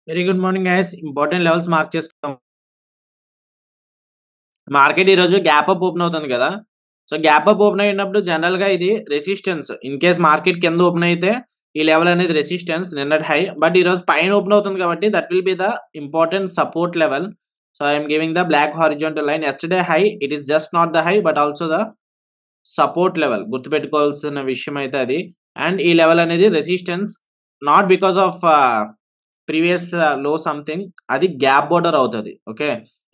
Very good morning guys. Important levels mark చేసుకుందాం. Market ఈ రోజు గ్యాప్ అప్ ఓపెన్ అవుతుంది కదా. సో గ్యాప్ అప్ ఓపెన్ అయినప్పుడు జనరల్ గా ఇది రెసిస్టెన్స్. ఇన్ కేస్ మార్కెట్ కింద ఓపెన్ అయితే ఈ లెవెల్ అనేది రెసిస్టెన్స్ నిన్నటి హై. బట్ ఈ రోజు పైన ఓపెన్ అవుతుంది కాబట్టి that will be the important support level. So I'm giving the black horizontal line. Yesterday high it is just not the high but also the support level. గుర్తుపెట్టుకోవాల్సిన విషయం అయితే అది. అండ్ ఈ లెవెల్ అనేది resistance not because of previous low something. అది gap border అవుతుంది. Okay,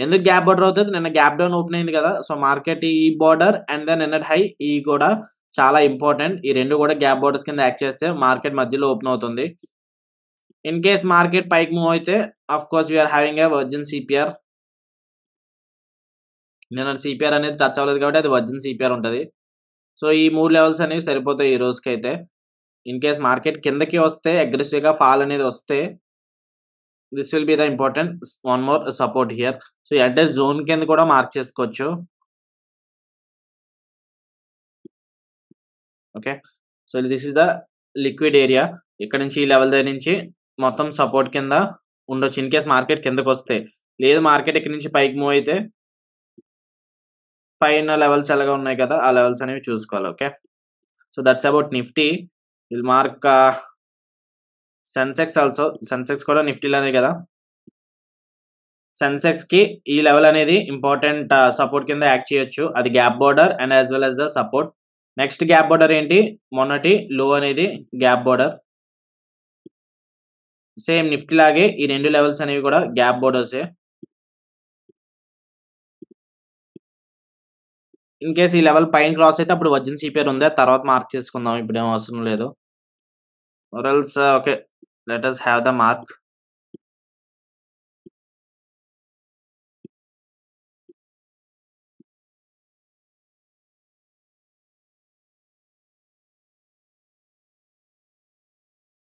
ఎందుకు gap border అవుతుంది? నిన్న గ్యాప్ డౌన్ ఓపెన్ అయింది కదా. సో మార్కెట్ ఈ బోర్డర్ అండ్ దెన్ నిన్నటి హై ఈ కూడా చాలా ఇంపార్టెంట్. ఈ రెండు కూడా గ్యాప్ బోర్డర్స్ కింద యాక్ట్ చేస్తే మార్కెట్ మధ్యలో ఓపెన్ అవుతుంది. ఇన్ కేస్ మార్కెట్ పైకి మూవ్ అయితే of course we're having a virgin CPR. నిన్న సిపిఆర్ అనేది టచ్ అవ్వలేదు కాబట్టి అది వర్జిన్ సిపిఆర్ ఉంటుంది. సో ఈ మూడు లెవెల్స్ అనేవి సరిపోతాయి ఈ రోజుకి అయితే. ఇన్ కేస్ మార్కెట్ కిందకి వస్తే అగ్రెసివ్ గా ఫాల్ అనేది వస్తే this will be the important one more support here. So అంటే జోన్ కింద కూడా మార్క్ చేసుకోవచ్చు. Okay, so this is the liquid area. ఇక్కడ నుంచి ఈ లెవెల్ దగ్గర నుంచి మొత్తం సపోర్ట్ కింద ఉండొచ్చు ఇన్ కేస్ మార్కెట్ కిందకి వస్తే. లేదు మార్కెట్ ఇక్కడ నుంచి పైకి మూవ్ అయితే పైన లెవెల్స్ ఎలాగా ఉన్నాయి కదా ఆ లెవెల్స్ అనేవి చూసుకోవాలి. Okay, so that's about Nifty. Will mark Sensex also. Sensex కూడా నిఫ్టీలోనే కదా. సెన్సెక్స్ కి ఈ లెవెల్ అనేది ఇంపార్టెంట్ సపోర్ట్ కింద యాక్ట్ చేయొచ్చు. అది gap border and as well as the support. Next gap border ఏంటి? మొన్నటి లో అనేది గ్యాప్ బోర్డర్. సేమ్ నిఫ్టీ లాగే ఈ రెండు లెవెల్స్ అనేవి కూడా గ్యాప్ బోర్డర్సే. ఇన్ కేస్ ఈ లెవెల్ పైన క్రాస్ అయితే అప్పుడు వర్జిన్ సిపిఆర్ ఉంది, తర్వాత మార్క్ చేసుకుందాం. ఇప్పుడు ఏం అవసరం లేదు. Or else okay, let us have the mark.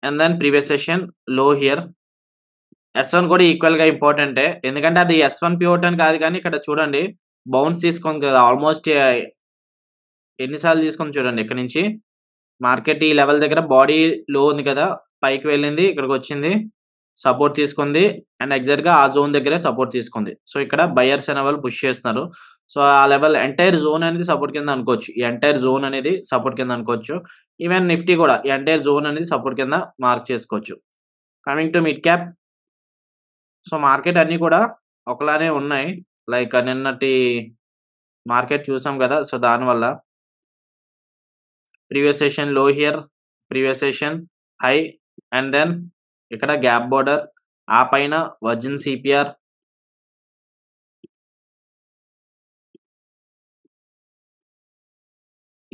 And then previous session లో హియర్. S1 కూడా ఈక్వల్ గా ఇంపార్టెంటే. ఎందుకంటే అది S1 పివట్ అని కాదు కానీ ఇక్కడ చూడండి బౌన్స్ తీసుకుంది కదా. ఆల్మోస్ట్ ఎన్నిసార్లు తీసుకుంది చూడండి. ఇక్కడ నుంచి మార్కెట్ ఈ లెవెల్ దగ్గర బాడీ లో ఉంది కదా, పైకి వెళ్ళింది, ఇక్కడికి వచ్చింది, సపోర్ట్ తీసుకుంది అండ్ ఎగ్జాక్ట్ గా ఆ జోన్ దగ్గరే సపోర్ట్ తీసుకుంది. సో ఇక్కడ బయర్స్ అనే వాళ్ళు పుష్ చేస్తున్నారు. సో ఆ లెవెల్ ఎంటైర్ జోన్ అనేది సపోర్ట్ కింద అనుకోవచ్చు. ఈ ఎంటైర్ జోన్ అనేది సపోర్ట్ కింద అనుకోవచ్చు. ఈవెన్ నిఫ్టీ కూడా ఈ ఎంటైర్ జోన్ అనేది సపోర్ట్ కింద మార్క్ చేసుకోవచ్చు. Coming to mid cap. So market అన్ని కూడా ఒకలానే ఉన్నాయి. లైక్ నిన్నటి మార్కెట్ చూసాం కదా. సో దానివల్ల ప్రీవియస్ సెషన్ లో here, previous session high and then ఇక్కడ గ్యాప్ బోర్డర్, ఆ పైన వర్జిన్ సిపిఆర్.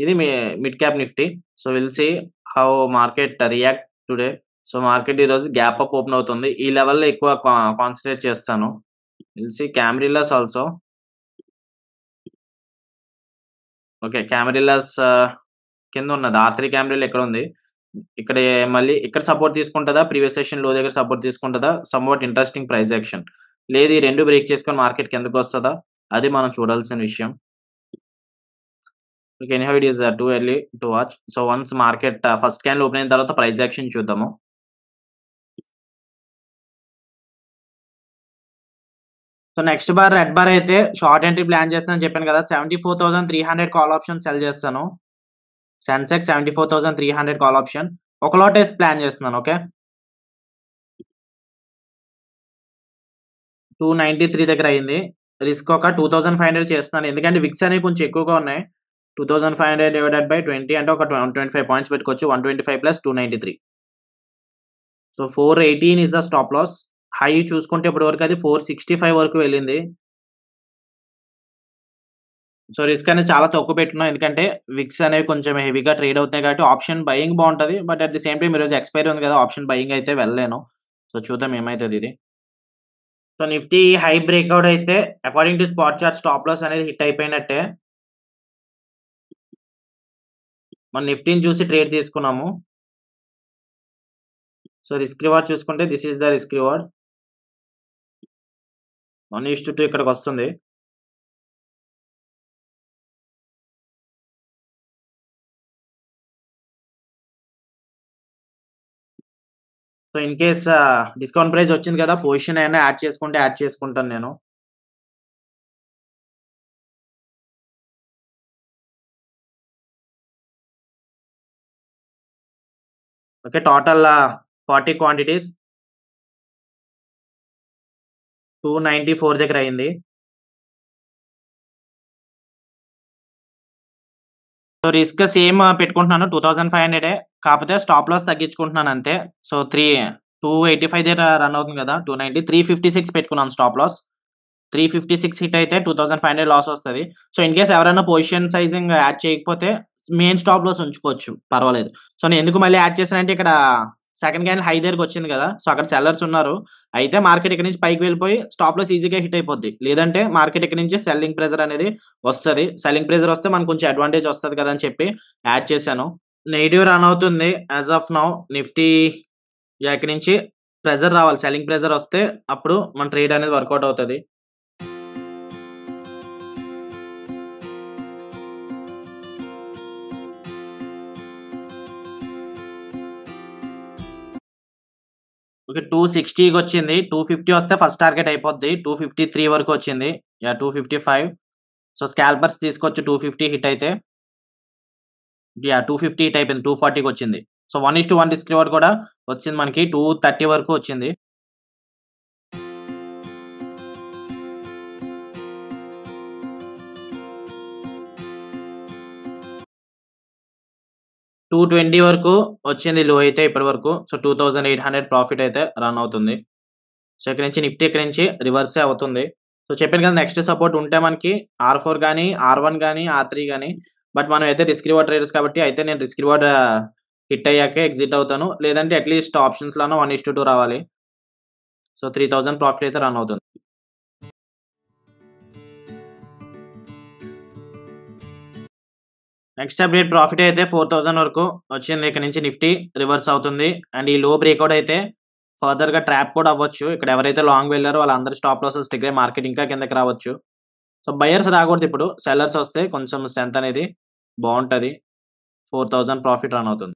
ఇది mid cap Nifty. So will see how market react today. So market ఈ రోజు గ్యాప్ అప్ ఓపెన్ అవుతుంది. ఈ లెవెల్లో ఎక్కువ కాన్సన్ట్రేట్ చేస్తాను. Will see camarillas also. Okay, camarillas కింద ఉన్నది. R3 క్యామరిల్ ఎక్కడ ఉంది? ఇక్కడ మళ్ళీ ఇక్కడ సపోర్ట్ తీసుకుంటుందా? ప్రీవియస్ సెషన్ లో దగ్గర సపోర్ట్ తీసుకుంటుందా? Somewhat interesting price action. లేదు ఈ రెండు బ్రేక్ చేసుకొని మార్కెట్ కిందకు వస్తుందా? అది మనం చూడాల్సిన విషయం. Anyhow it is too early to watch. So once market first can open అయిన తర్వాత ప్రైస్ యాక్షన్ చూద్దాము. So next bar red bar అయితే షార్ట్ ఎంట్రీ ప్లాన్ చేస్తానని చెప్పాను కదా. 74,300 కాల్ ఆప్షన్ సెల్ చేస్తాను. సెన్సెక్స్ 74,300 కాల్ ఆప్షన్ ఒక లాట్ వేసి ప్లాన్ చేస్తున్నాను. ఓకే, 293 దగ్గర అయింది. రిస్క్ ఒక 2,500 చేస్తున్నాను. ఎందుకంటే విక్స్ అనేవి కొంచెం ఎక్కువగా ఉన్నాయి. 2,500 డివైడెడ్ బై 20 అంటే ఒక 125 పాయింట్స్ పెట్టుకోవచ్చు. 125 plus 293. So 418 is the stop loss. High చూసుకుంటే ఇప్పటి వరకు అది 465 వరకు వెళ్ళింది. సో రిస్క్ అనేది చాలా తక్కువ పెట్టున్నాం. ఎందుకంటే విక్స్ అనేవి కొంచెం హెవీగా ట్రేడ్ అవుతున్నాయి కాబట్టి ఆప్షన్ బయింగ్ బాగుంటది. But at the same time ఈరోజు ఎక్స్పైరీ ఉంది కదా, ఆప్షన్ బయింగ్ అయితే వెళ్ళలేను. సో చూద్దాం ఏమైతుంది ఇది. సో నిఫ్టీ హై బ్రేక్అవుట్ అయితే according to spot chart stop loss అనేది హిట్ అయిపోయినట్టే. మనం నిఫ్టీని చూసి ట్రేడ్ తీసుకున్నాము. సో రిస్క్ రివార్డ్ చూసుకుంటే this is the risk reward. 1:2 ఇక్కడికి వస్తుంది. So, in case discount price వచ్చింది కదా! పొజిషన్ ఏమైనా యాడ్ చేసుకుంటే యాడ్ చేసుకుంటాను నేను. ఓకే. టోటల్ 40 క్వాంటిటీస్ 294 దగ్గర అయింది. సో, రిస్క్ సేమ్ పెట్టుకుంటున్నాను 2500 కాపోతే స్టాప్ లాస్ తగ్గించుకుంటున్నాను అంతే. సో, 285 దగ్గర రన్ అవుతుంది కదా! 290 356 పెట్టుకున్నాను స్టాప్ లాస్. 356 హిట్ అయితే 2500 లాస్ వస్తది. సో, ఇన్ కేస్ ఎవరైనా పొజిషన్ సైజింగ్ యాడ్ చేయకపోతే మెయిన్ స్టాప్ లాస్ ఉంచుకోవచ్చు. పర్వాలేదు. సో, నేను ఎందుకు మళ్ళీ యాడ్ చేశానంటే ఇక్కడ సెకండ్ క్యాండిల్ హై దగ్గరకొచ్చింది కదా! సో, అక్కడ సెల్లర్స్ ఉన్నారు. అయితే మార్కెట్ ఇక్కడి నుంచి పైకి వెళ్ళిపోయి స్టాప్ లాస్ ఈజీగా హిట్ అయిపోద్ది. లేదంటే మార్కెట్ ఇక్కడి నుంచి సెల్లింగ్ ప్రెషర్ అనేది వస్తది. సెల్లింగ్ ప్రెషర్ వస్తే మనకు కొంచెం అడ్వాంటేజ్ వస్తది కదా! అని చెప్పి యాడ్ చేశాను. నెగెటివ్ రన్ అవుతుంది. యాస్ ఆఫ్ నౌ నిఫ్టీ ఇక్కడి నుంచి ప్రెషర్ రావాలి. సెల్లింగ్ ప్రెషర్ వస్తే అప్పుడు మన ట్రేడ్ అనేది వర్కౌట్ అవుతది. ఓకే. 260కొచ్చింది. 250 వస్తే ఫస్ట్ టార్గెట్ అయిపోద్ది. 253 వరకు వచ్చింది. 255 సో, స్కాల్పర్స్ తీసుకోవచ్చు 250 హిట్ అయితే. 250 హిట్ అయిపోయింది. 240కొచ్చింది. సో, 1:1 రిస్క్ రివార్డ్ కూడా వచ్చింది మనకి. 230 వరకు వచ్చింది. 220 వరకు వచ్చింది లో అయితే ఇప్పటి వరకు. సో, 2800 ప్రాఫిట్ అయితే రన్ అవుతుంది. సో, ఇక్కడి నుంచి నిఫ్టీ ఇక్కడి నుంచి రివర్సే అవుతుంది. సో, చెప్పాను కదా! నెక్స్ట్ సపోర్ట్ ఉంటే మనకి R4 గాని, R1 గాని, R3 గాని బట్ మనం అయితే రిస్క్ రివార్డ్ ట్రేడర్స్ కాబట్టి అయితే నేను రిస్క్ రివార్డ్ హిట్ అయ్యాకే ఎగ్జిట్ అవుతాను. లేదంటే అట్‌లీస్ట్ ఆప్షన్స్‌లోనో 1:2 రావాలి. సో, 3000 ప్రాఫిట్ అయితే రన్ అవుతుంది. నెక్స్ట్ అప్‌డేట్ ప్రాఫిట్ అయితే 4000 వరకు వచ్చింది. ఇక్కడి నుంచి నిఫ్టీ రివర్స్ అవుతుంది. అండ్ ఈ లో బ్రేక్‌ఔట్ అయితే ఫర్దర్‌గా ట్రాప్ కూడా అవ్వచ్చు. ఇక్కడ ఎవరైతే లాంగ్ వెళ్లారో వాళ్ళందరూ స్టాప్ లాసెస్ ట్రిగ్గర్ అయ్యి మార్కెట్ ఇంకా కిందకి రావచ్చు. So, buyers రాకూడదిప్పుడు. సెల్లర్స్ వస్తే కొంచెం స్ట్రెంత్ అనేది బావుంటది. 4000 ప్రాఫిట్ రన్ అవుతుంది.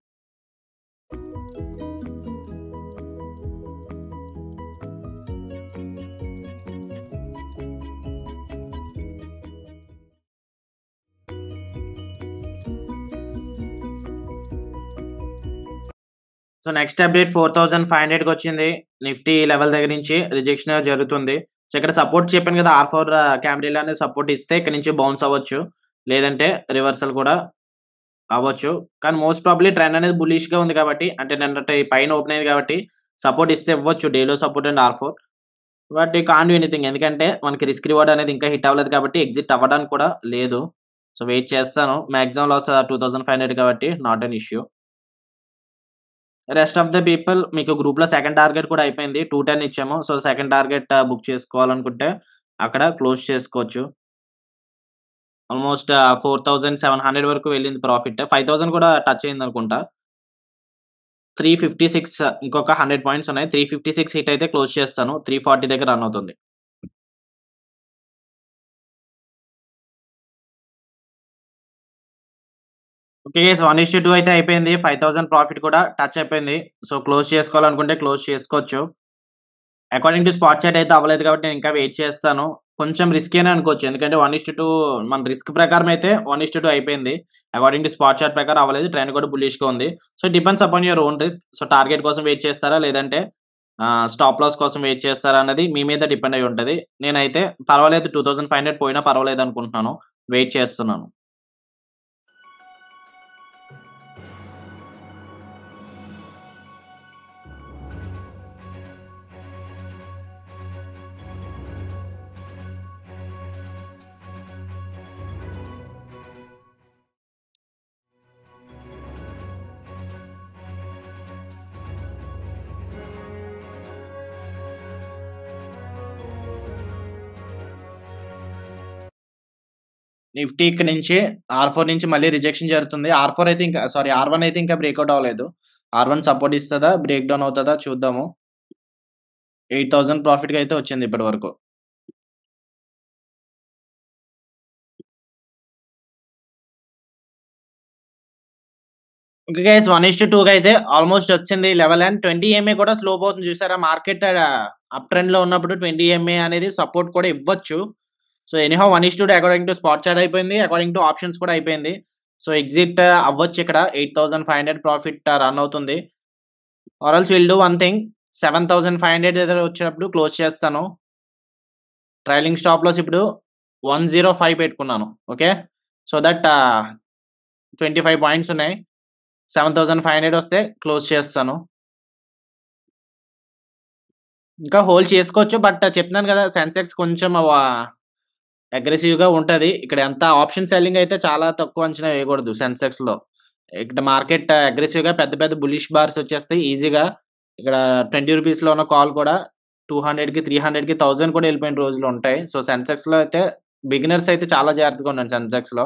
సో, నెక్స్ట్ అప్‌డేట్ 4500కొచ్చింది. నిఫ్టీ లెవెల్ దగ్గర నుంచి రిజెక్షన్ జరుగుతుంది. సో, ఇక్కడ సపోర్ట్ చెప్పాను కదా! R4 క్యాండిల్ అనేది సపోర్ట్ ఇస్తే ఇక్కడి నుంచి బౌన్స్ అవ్వచ్చు. లేదంటే రివర్సల్ కూడా అవ్వచ్చు. కానీ మోస్ట్ ప్రాబబ్లీ ట్రెండ్ అనేది బుల్లిష్‌గా ఉంది కాబట్టి అంటే నిన్నటి పైన ఓపెన్ అయింది కాబట్టి సపోర్ట్ ఇస్తే ఇవ్వచ్చు. డేలో support and R4 but you can't do anything ఎందుకంటే మనకి రిస్క్ రివార్డ్ అనేది ఇంకా హిట్ అవ్వలేదు కాబట్టి ఎగ్జిట్ అవ్వడానికి కూడా లేదు. సో, వెయిట్ చేస్తాను. మాక్సిమం లాస్ 2500 కాబట్టి not an issue. Rest of the people మీకు గ్రూప్‌లో సెకండ్ టార్గెట్ కూడా అయిపోయింది. 210 ఇచ్చాము. సో, సెకండ్ టార్గెట్ బుక్ చేసుకోవాలనుకుంటే అక్కడ క్లోజ్ చేసుకోవచ్చు. ఆల్‌మోస్ట్ 4700 వరకు వెళ్ళింది ప్రాఫిట్. 5000 కూడా టచ్ అయిందనుకుంటా. 356 ఇంకొక 100 పాయింట్స్ ఉన్నాయి. 356 హిట్ అయితే క్లోజ్ చేస్తాను. 340 దగ్గర రన్ అవుతుంది. ఓకే. గైస్ 1:2 అయితే అయిపోయింది. 5000 ప్రాఫిట్ కూడా టచ్ అయిపోయింది. సో, క్లోజ్ చేసుకోవాలనుకుంటే క్లోజ్ చేసుకోవచ్చు. అకార్డింగ్ టు స్పాట్ చార్ట్ అయితే అవ్వలేదు కాబట్టి నేను ఇంకా వెయిట్ చేస్తాను. కొంచెం రిస్కీనే అనుకోవచ్చు. ఎందుకంటే 1:2 మన రిస్క్ ప్రకారం అయితే 1:2 అయిపోయింది. అకార్డింగ్ టు స్పాట్ చార్ట్ ప్రకారం అవ్వలేదు. ట్రెండ్ కూడా బుల్లిష్‌గా ఉంది. So, depends upon your own risk. So, target కోసం వెయిట్ చేస్తారా? లేదంటే స్టాప్ లాస్ కోసం వెయిట్ చేస్తారా? అన్నది మీ మీద డిపెండ్ అయ్యి ఉంటది. నేనైతే పర్వాలేదు 2500 పోయినా పర్వాలేదు అనుకుంటున్నాను. వెయిట్ చేస్తున్నాను. నిఫ్టీ ఇక్కడి నుంచి R4 నుంచి మళ్ళీ రిజెక్షన్ జరుగుతుంది. R1 అయితే ఇంకా బ్రేక్‌ఔట్ అవ్వలేదు. R1 సపోర్ట్ ఇస్తదా? బ్రేక్ డౌన్ అవుతదా? చూద్దాము. 8000 ప్రాఫిట్‌గా అయితే వచ్చింది ఇప్పటి వరకు. ఓకే గైస్ 1:2 అయితే ఆల్మోస్ట్ వచ్చింది లెవెల్ అండ్ 20 ఎంఏ కూడా స్లో అవుతుంది చూసారా మార్కెట్ అప్ ట్రెండ్ లో ఉన్నప్పుడు 20 ఎంఏ అనేది సపోర్ట్ కూడా ఇవ్వచ్చు. So anyhow 1:2 according to spot chart అయిపోయింది, అకార్డింగ్ టు ఆప్షన్స్ కూడా అయిపోయింది. సో ఎగ్జిట్ అవ్వచ్చు ఇక్కడ 8,500 ప్రాఫిట్ రన్ అవుతుంది. Or else will do one thing, 7,500 దగ్గర వచ్చినప్పుడు క్లోజ్ చేస్తాను. ట్రైలింగ్ స్టాప్ లాస్ ఇప్పుడు 105 పెట్టుకున్నాను. ఓకే, సో దట్ 25 పాయింట్స్ ఉన్నాయి. 7,500 వస్తే క్లోజ్ చేస్తాను. ఇంకా హోల్డ్ చేసుకోవచ్చు, బట్ చెప్తున్నాను కదా సెన్సెక్స్ కొంచెం అగ్రెసివ్గా ఉంటుంది. ఇక్కడ ఎంత ఆప్షన్ సెల్లింగ్ అయితే చాలా తక్కువ అంచనా వేయకూడదు సెన్సెక్స్ లో. ఇక్కడ మార్కెట్ అగ్రెసివ్గా పెద్ద పెద్ద బులిష్ బార్స్ వచ్చేస్తాయి ఈజీగా. ఇక్కడ 20 రూపీస్లో ఉన్న కాల్ కూడా 200కి 300కి 1000 కూడా వెళ్ళిపోయిన రోజులు ఉంటాయి. సో సెన్సెక్స్ లో అయితే బిగినర్స్ అయితే చాలా జాగ్రత్తగా ఉన్నాను సెన్సెక్స్ లో.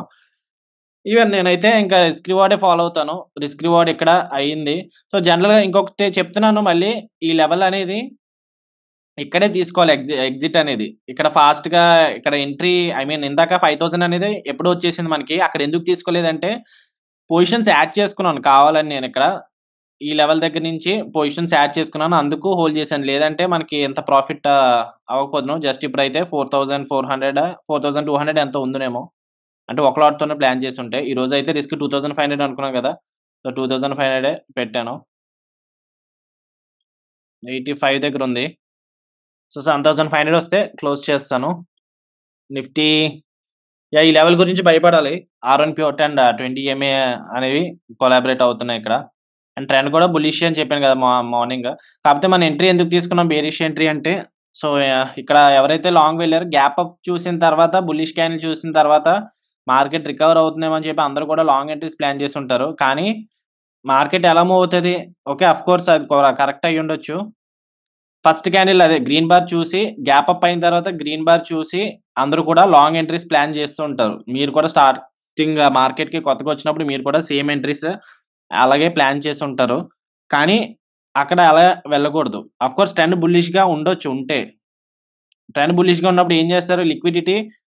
ఈవెన్ నేనైతే ఇంకా రిస్క్ రివార్డే ఫాలో అవుతాను. రిస్క్ రివార్డ్ ఇక్కడ అయింది. సో జనరల్గా ఇంకొకటి చెప్తున్నాను మళ్ళీ, ఈ లెవెల్ అనేది ఇక్కడే తీసుకోవాలి. ఎగ్జిట్ అనేది ఇక్కడ ఫాస్ట్ గా ఇక్కడ ఎంట్రీ, ఐ మీన్ ఇందాక 5,000 అనేది ఎప్పుడు వచ్చేసింది మనకి. అక్కడ ఎందుకు తీసుకోలేదంటే పొజిషన్స్ యాడ్ చేసుకున్నాను కావాలని. నేను ఇక్కడ ఈ లెవెల్ దగ్గర నుంచి పొజిషన్స్ యాడ్ చేసుకున్నాను, అందుకు హోల్డ్ చేశాను. లేదంటే మనకి ఎంత ప్రాఫిట్ అవ్వకపోదును. జస్ట్ ఇప్పుడైతే 4,400 4,200 ఎంత ఉందనేమో, అంటే ఒక లాట్తోనే ప్లాన్ చేసి ఉంటే. ఈ రోజు అయితే రిస్క్ 2,500 అనుకున్నాను కదా, సో 2,500 పెట్టాను. 85 దగ్గర ఉంది. సో 7,500 వస్తే క్లోజ్ చేస్తాను. నిఫ్టీ ఈ లెవెల్ గురించి భయపడాలి. ఆర్ఎన్ ప్యూర్ అండ్ 20 ఎంఏ అనేవి కొలాబరేట్ అవుతున్నాయి ఇక్కడ. అండ్ ట్రెండ్ కూడా బులిష్ అని చెప్పాను కదా మార్నింగ్. కాకపోతే మన ఎంట్రీ ఎందుకు తీసుకున్నాం బేరిష్ ఎంట్రీ అంటే, సో ఇక్కడ ఎవరైతే లాంగ్ వెళ్ళారో గ్యాప్ అప్ చూసిన తర్వాత, బులిష్ క్యాండిల్ చూసిన తర్వాత మార్కెట్ రికవర్ అవుతుందేమో అని చెప్పి అందరూ కూడా లాంగ్ ఎంట్రీస్ ప్లాన్ చేసి ఉంటారు. కానీ మార్కెట్ ఎలా మూవ్ అవుతుంది, ఓకే అఫ్ కోర్స్ అది కరెక్ట్ అయ్యి ఉండొచ్చు. ఫస్ట్ క్యాండిల్ అదే గ్రీన్ బార్ చూసి గ్యాప్ అప్ అయిన తర్వాత గ్రీన్ బార్ చూసి అందరూ కూడా లాంగ్ ఎంట్రీస్ ప్లాన్ చేస్తూ ఉంటారు. మీరు కూడా స్టార్టింగ్ మార్కెట్కి కొత్తగా వచ్చినప్పుడు మీరు కూడా సేమ్ ఎంట్రీస్ అలాగే ప్లాన్ చేసి ఉంటారు. కానీ అక్కడ అలా వెళ్ళకూడదు. అఫ్ కోర్స్ ట్రెండ్ బుల్లిష్గా ఉండొచ్చు, ఉంటే ట్రెండ్ బుల్లిష్గా ఉన్నప్పుడు ఏం చేస్తారు, లిక్విడిటీ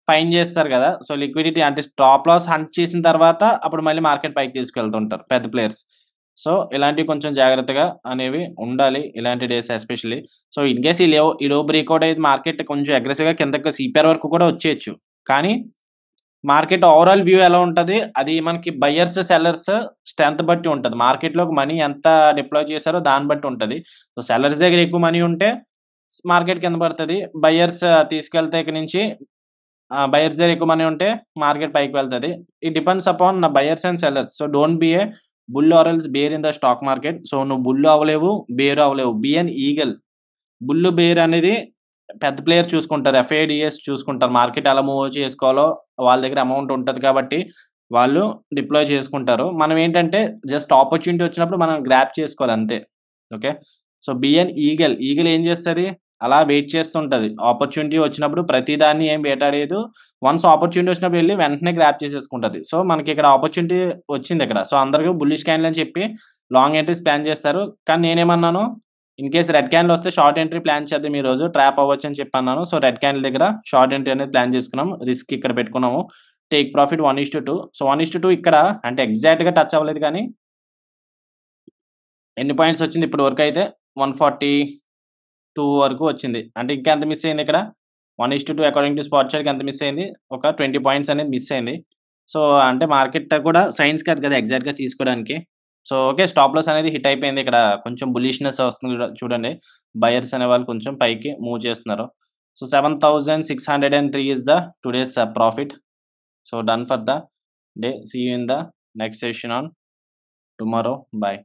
ఫైన్ చేస్తారు కదా. సో లిక్విడిటీ అంటే స్టాప్ లాస్ హంట్ చేసిన తర్వాత అప్పుడు మళ్ళీ మార్కెట్ పైకి తీసుకెళ్తుంటారు పెద్ద ప్లేయర్స్. సో ఇలాంటివి కొంచెం జాగ్రత్తగా అనేవి ఉండాలి ఇలాంటి days especially. So in case ఈ లో బ్రేక్అవుట్ అయితే మార్కెట్ కొంచెం అగ్రెసివ్గా కిందకి సిపిఆర్ వరకు కూడా వచ్చేయచ్చు. కానీ మార్కెట్ ఓవరాల్ వ్యూ ఎలా ఉంటుంది, అది మనకి బయ్యర్స్ సెల్లర్స్ స్ట్రెంత్ బట్టి ఉంటుంది. మార్కెట్లోకి మనీ ఎంత డిప్లాయ్ చేశారో దాన్ని బట్టి ఉంటుంది. సో సెల్లర్స్ దగ్గర ఎక్కువ మనీ ఉంటే మార్కెట్ కింద పడుతుంది. బయ్యర్స్ తీసుకెళ్తే ఇక్కడ నుంచి బయర్స్ దగ్గర ఎక్కువ మనీ ఉంటే మార్కెట్ పైకి వెళ్తుంది. It depends upon buyers and sellers. So don't be a bull or else bear in the stock market. So నువ్వు బుల్ అవ్వలేవు, బేర్ అవ్వలేవు. Be an eagle. Bull bear అనేది పెద్ద ప్లేయర్ చూసుకుంటారు, ఎఫ్ఐడిఎస్ చూసుకుంటారు. మార్కెట్ ఎలా మూవ్ చేసుకోవాలో వాళ్ళ దగ్గర అమౌంట్ ఉంటుంది కాబట్టి వాళ్ళు డిప్లాయ్ చేసుకుంటారు. మనం ఏంటంటే జస్ట్ ఆపర్చునిటీ వచ్చినప్పుడు మనం గ్రాప్ చేసుకోవాలి అంతే. Okay, so B an eagle. Eagle ఏం చేస్తుంది, అలా వెయిట్ చేస్తుంటది. ఆపర్చునిటీ వచ్చినప్పుడు ప్రతిదాన్ని ఏం వేటాడేదు. వన్స్ ఆపర్చునిటీ వచ్చినప్పుడు వెళ్ళి వెంటనే గ్రాప్ చేసేసుకుంటది. సో మనకి ఇక్కడ ఆపర్చునిటీ వచ్చింది ఇక్కడ. సో అందరికీ బుల్లిష్ క్యాండిల్ అని చెప్పి లాంగ్ ఎంట్రీస్ ప్లాన్ చేస్తారు. కానీ నేనేమన్నాను, ఇన్ కేస్ రెడ్ క్యాండిల్ వస్తే షార్ట్ ఎంట్రీ ప్లాన్ చేద్దాం, ఈ రోజు ట్రాప్ అవ్వచ్చు అని చెప్పి అన్నాను. సో రెడ్ క్యాండిల్ దగ్గర షార్ట్ ఎంట్రీ అనేది ప్లాన్ చేసుకున్నాం. రిస్క్ ఇక్కడ పెట్టుకున్నాము. Take profit 1:2. సో 1:2 ఇక్కడ అంటే ఎగ్జాక్ట్ గా టచ్ అవ్వలేదు, కానీ ఎన్ని పాయింట్స్ వచ్చింది ఇప్పటి వరకు అయితే 142 వరకు వచ్చింది. అంటే ఇంకా ఎంత మిస్ అయింది ఇక్కడ, 1:2 అకార్డింగ్ టు స్పాట్ చార్ట్ ఎంత మిస్ అయింది, ఒక 20 పాయింట్స్ అనేది మిస్ అయింది. సో అంటే మార్కెట్ కూడా సైన్స్ కాదు కదా ఎగ్జాక్ట్ గా తీసుకోవడానికి. సో ఓకే, స్టాప్ లాస్ అనేది హిట్ అయిపోయింది. ఇక్కడ కొంచెం బులిష్నెస్ వస్తుంది చూడండి. బయర్స్ అనే వాళ్ళు కొంచెం పైకి మూవ్ చేస్తున్నారు. So 7,603 is the today's profit. So done for the day. See you in the next session on tomorrow. Bye.